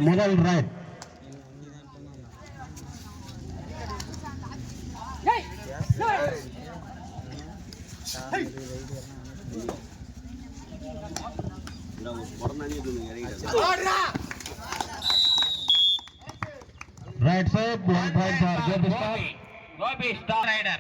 முதல் right. Right side, 1 point for Gopi Star Rider.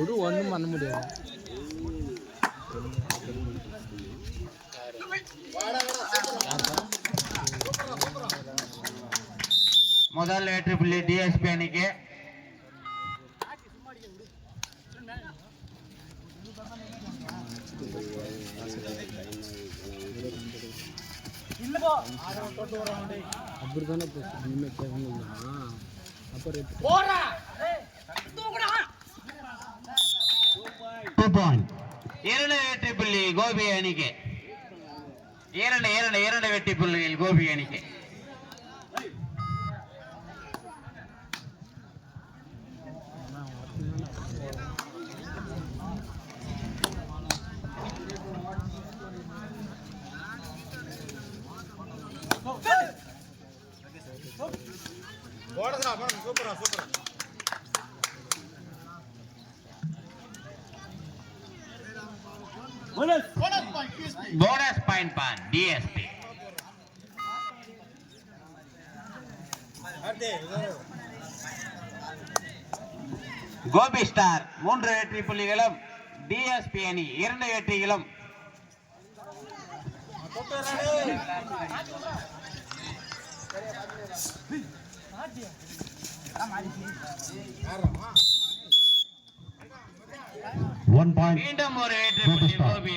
ஒரு ஒண்ணும் பண்ண முடியாது. முதல் வெற்றி புள்ளி டிஎஸ்பி அணிக்கு. அப்படித்தானே இரண்டு வெற்றி புள்ளி கோபி அணிக்கு. இரண்டு வெற்றி புள்ளிகள் கோபி அணிக்கு. போனஸ் பாயிண்ட் பான் டிஎஸ்பி. கோபி ஸ்டார் 3 வெற்றி புள்ளிகளும் டிஎஸ்பி அணி 2 வெற்றிகளும். மீண்டும் ஒரு வெற்றி புள்ளி கோபி.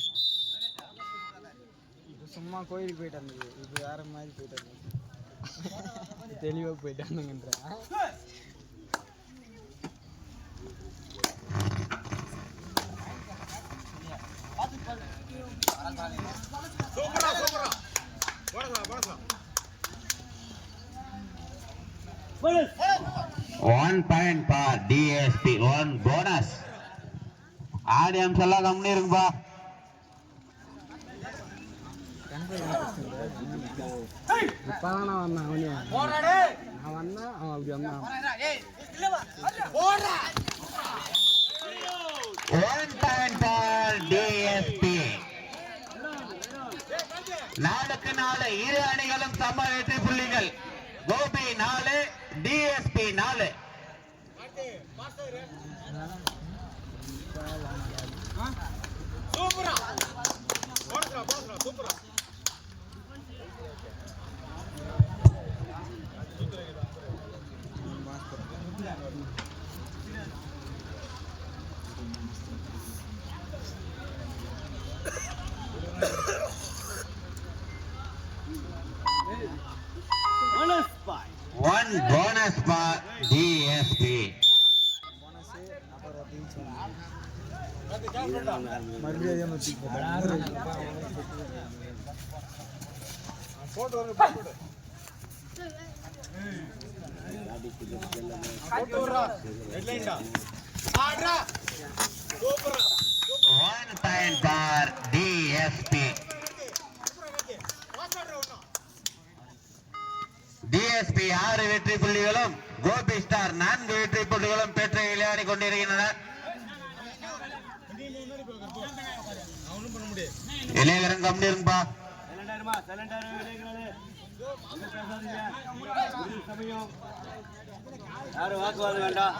சும்மா கோயிலுக்கு போயிட்டு வந்தது, இது வேற மாதிரி போயிட்டு வந்தது. தெளிவா போயிட்டு வந்தங்கன்ற One point for DSP, 1 bonus. Audience எல்லாம் கம்மி இருக்குப்பா. இப்பதான் நான் வந்தேன். நான் வந்தேன், அவன் அப்படி வந்தான். 1 point for DSP. 4-4 இரு அணிகளும் சம வெற்றி புள்ளிகள். Gopi 4, DSP 4. One bonus for DSP. One point for DSP. DSP 6 வெற்றி புள்ளிகளும் கோபி ஸ்டார் 4 வெற்றி புள்ளிகளும் பெற்று விளையாடி கொண்டிருக்கின்றனர். இளைஞரும் கம்மி இருக்குப்பா. யாரும் வாக்குவாதம் வேண்டாம்.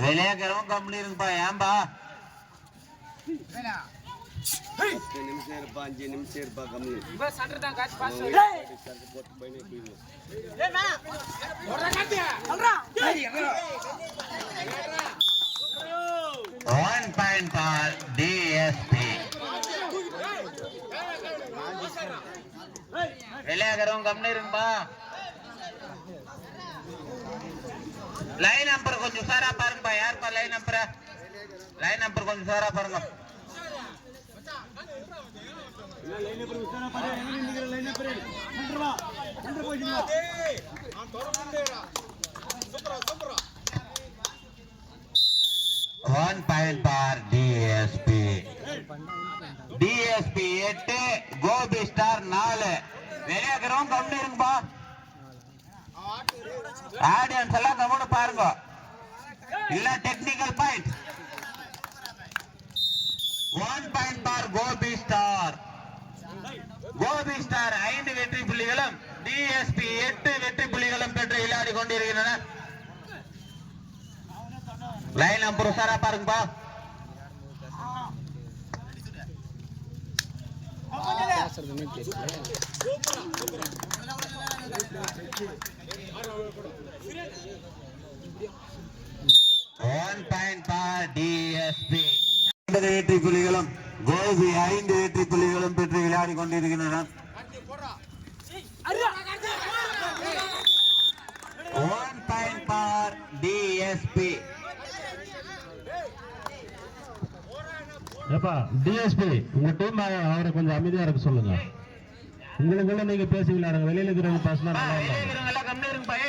விளையாடுறவங்க கம்மி இருக்குப்பா. ஏன்பா 10 நிமிஷம் இருப்பா, 5 நிமிஷம் இருப்பா கம்மி. One point for DSP. விளையாடுறவங்க கம்மி இருக்குப்பா. லைன் நம்பர் கொஞ்சம் உஷாரா பாருங்கப்பா. யாருப்பா லைன் நம்பர்? லைன் நம்பர் கொஞ்சம் உஷாரா பாருங்க. One point for DSP. DSP 8 Gopi star 4. வெளியாகிறோம் கம்மி இருங்கப்பா. ஆடியன்ஸ் எல்லாம் கம்முன்னு பாருங்க. இல்ல technical point. 1 point for Gopi star. Gopi star 5 வெற்றி புள்ளிகளும் டிஎஸ்பி 8 வெற்றி புள்ளிகளும் பெற்று விளையாடி கொண்டிருக்கின்றன. லைன் நம்பர் உஷாரா பாருங்கப்பா. பேசுறதுமே தெரியல. 1 பாயிண்ட் பார் டிஎஸ்பி. 9 வெற்றி புள்ளிகளும் கோபி 5 வெற்றி புள்ளிகளும் பெற்று விளையாடி கொண்டிருக்கின்றன. 1 பாயிண்ட் பார் டிஎஸ்பி. ஏப்பா டிஎஸ்பி உங்க டீம் அவரை கொஞ்சம் அமைதியா இருக்க சொல்லுங்க. உங்களுக்குள்ள நீங்க பேசி விளையாடுங்க. வெளியில இருக்கிறவங்க பேசினா நல்லா இருக்கும். கம்மி இருங்க பாய்.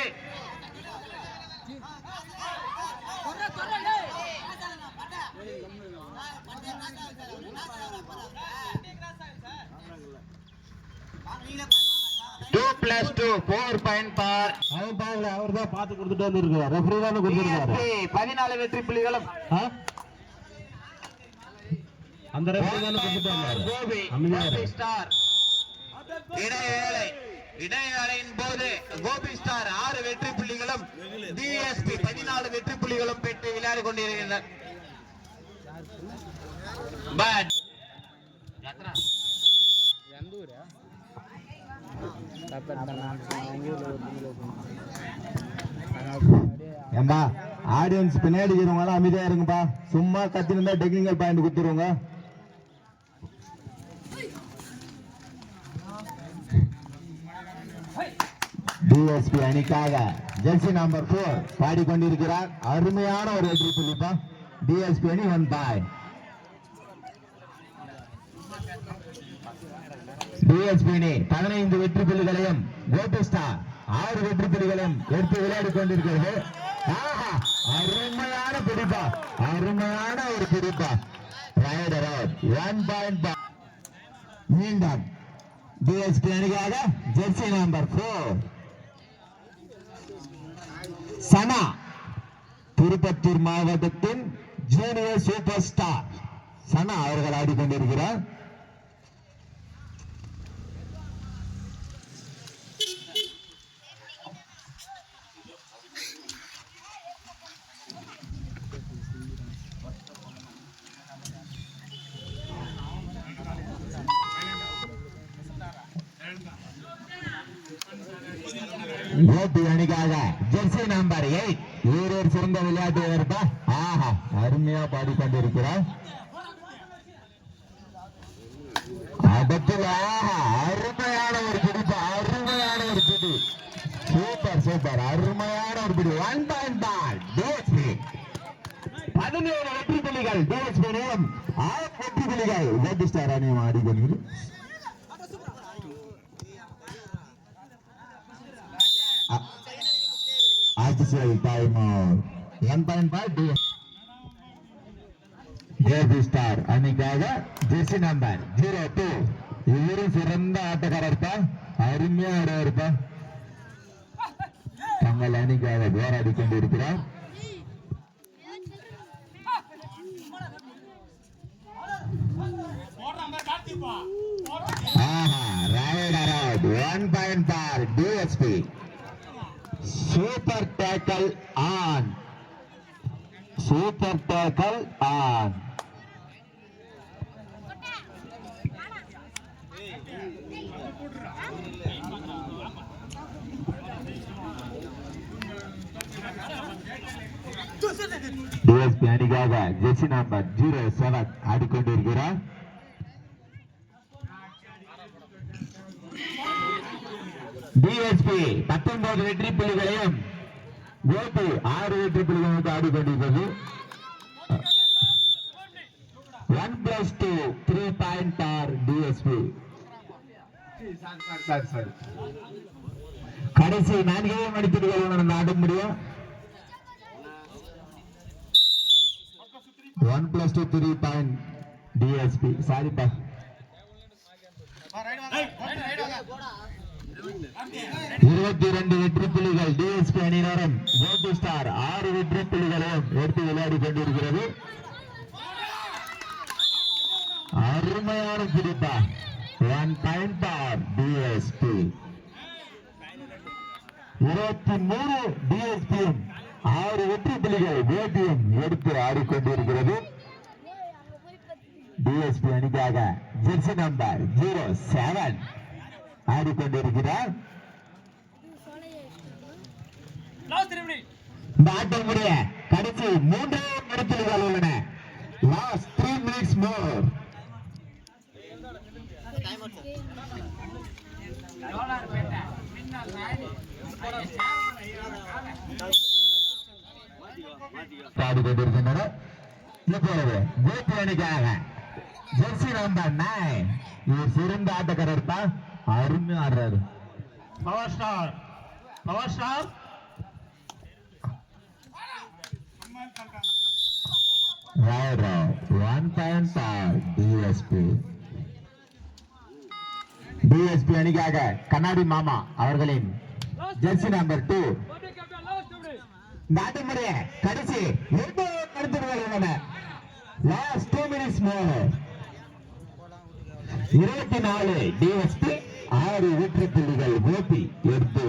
Two plus two 4 point for. அவன் பாக்கல, அவர் தான் பார்த்து கொடுத்துட்டு வந்துருக்காரு. ரெஃபரி தானே கொடுத்துருக்காரு. 14 வெற்றி புள்ளிகளும் அந்த ரெஃபரி தானே கொடுத்துட்டு வந்தாரு. கோபி அமைதியா இரு. ஸ்டார். இடைவேளையின் போது கோபி ஸ்டார் 6 வெற்றி புள்ளிகளும் டிஎஸ்பி 14 வெற்றி புள்ளிகளும் பெற்று விளையாடி கொண்டிருக்கின்றனர். பட் எந்த ஊரா? ஏம்பா ஆடியன்ஸ் பின்னாடி இருக்கிறவங்க எல்லாம் அமைதியா இருங்கப்பா. சும்மா கத்திருந்தா டெக்னிக்கல் பாயிண்ட் கொடுத்துருவாங்க. டிஎஸ்பி அணிக்காக ஜெர்சி நம்பர் 4 பாடிக்கொண்டிருக்கிறார். அருமையான ஒரு வெற்றி புள்ளிப்பா. டிஎஸ்பி அணி 1 பாயிண்ட். டிஎஸ்பி அணி 15 வெற்றி புள்ளிகளையும் கோபி ஸ்டார் 6 வெற்றி புள்ளிகளையும் எடுத்து விளையாடி கொண்டிருக்கிறது. அருமையான பிடிப்பா, அருமையான ஒரு பிடிப்பா. Rider out 1 point. மீண்டும் டிஎஸ்பி அணிக்காக ஜெர்சி நம்பர் 4 சனா, திருப்பத்தூர் மாவட்டத்தின் ஜூனியர் சூப்பர் ஸ்டார் சனா அவர்கள் ஆடிக்கொண்டிருக்கிறார். கோபி அணிக்காக ஜெர்சி நம்பர் 8 வீரர் சிறந்த விளையாட்டு வீரர்ப்பா. அருமையா பாடிக்கொண்டிருக்கிறார். அருமையான ஒரு பிடிப்பு, அருமையான ஒரு பிடி. சூப்பர் சூப்பர், அருமையான ஒரு பிடி. 1 பாயிண்ட் பார் டிஎஸ்பி. 17 வெற்றி புள்ளிகள் டிஎஸ்பி அணியும் 6 வெற்றி புள்ளிகள் கோபி ஸ்டார் அணியும் ஆடிக்கொண்டிருக்கிறது. Artificial time out. 1.5 Gopi star அணிக்காக ஜெர்சி நம்பர் 02 இவரும் சிறந்த ஆட்டக்காரர்ப்பா. அருமையா ஆடுவார்ப்பா. தங்கள் அணிக்காக போராடி கொண்டிருக்கிறார். Raider out 1 point for DSP. Super tackle on. Super tackle on. DSP அணிக்காக ஜெர்சி நம்பர் 07 ஆடிக்கொண்டிருக்கிறார். டிஎஸ்பி 19 வெற்றி புள்ளிகளையும் கோபி 6 வெற்றி புள்ளிகளுக்கு ஆடிக்கொண்டிருக்கிறது. 1+2 3 பாயிண்ட் பார் டிஎஸ்பி. கடைசி 4 மணித்துறைகள் ஆட முடியும். 1+2 3 பாயிண்ட் டிஎஸ்பி. சாரிப்பா, 22 வெற்றி புள்ளிகள் டிஎஸ்பி அணியினரும் கோபி ஸ்டார் 6 வெற்றி புள்ளிகளையும் எடுத்து விளையாடி கொண்டிருக்கிறது. அருமையான பிடிப்பா. 1 பாயிண்ட் பார் டிஎஸ்பி. 23 டிஎஸ்பியும் 6 வெற்றி புள்ளிகள் கோபியும் எடுத்து ஆடிக்கொண்டிருக்கிறது. டிஎஸ்பி அணிக்காக ஜெர்சி நம்பர் 07 ஆடிக்கொண்டிருக்கிறார். ஆட்டமுடைய கடைசி 3 மணித்துளிகள் உள்ளன. Last 3 minutes more. பாடிக்கொண்டிருக்கின்றனர். இப்பொழுது கோபி அணிக்காக ஜெர்சி நம்பர் 9 இவர் சிறந்த ஆட்டக்காரர் தான். அருமை ஆடுறாரு. Power star 1 point for DSP. DSP அணிக்காக கண்ணாடி மாமா அவர்களின் ஜெர்சி நம்பர் 2 நாட்டுமுறைய கடைசி 2 மணித்துளிகள் உள்ளன. லாஸ்ட் 2 மினிட்ஸ் மோர். 24 டிஎஸ்பி 6 வெற்றி புள்ளிகள் கோபி எடுத்து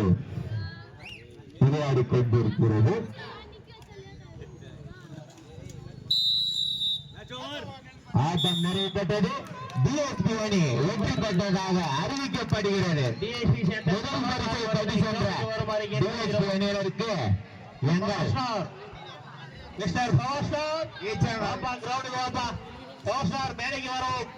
விளையாடி கொண்டிருக்கிறது. ஆட்டம் நிறைவு பெற்றது. டிஎஸ்பி அணி வெற்றி பெற்றதாக அறிவிக்கப்படுகிறது. முதல் பரிசை பெற்று சென்ற டிஎஸ்பி அணியினருக்கு எங்கள் மிஸ்டர் பவர் ஸ்டார் கிரவுண்டுக்கு வாப்பா. பவர் ஸ்டார் மேடைக்கு வரும்.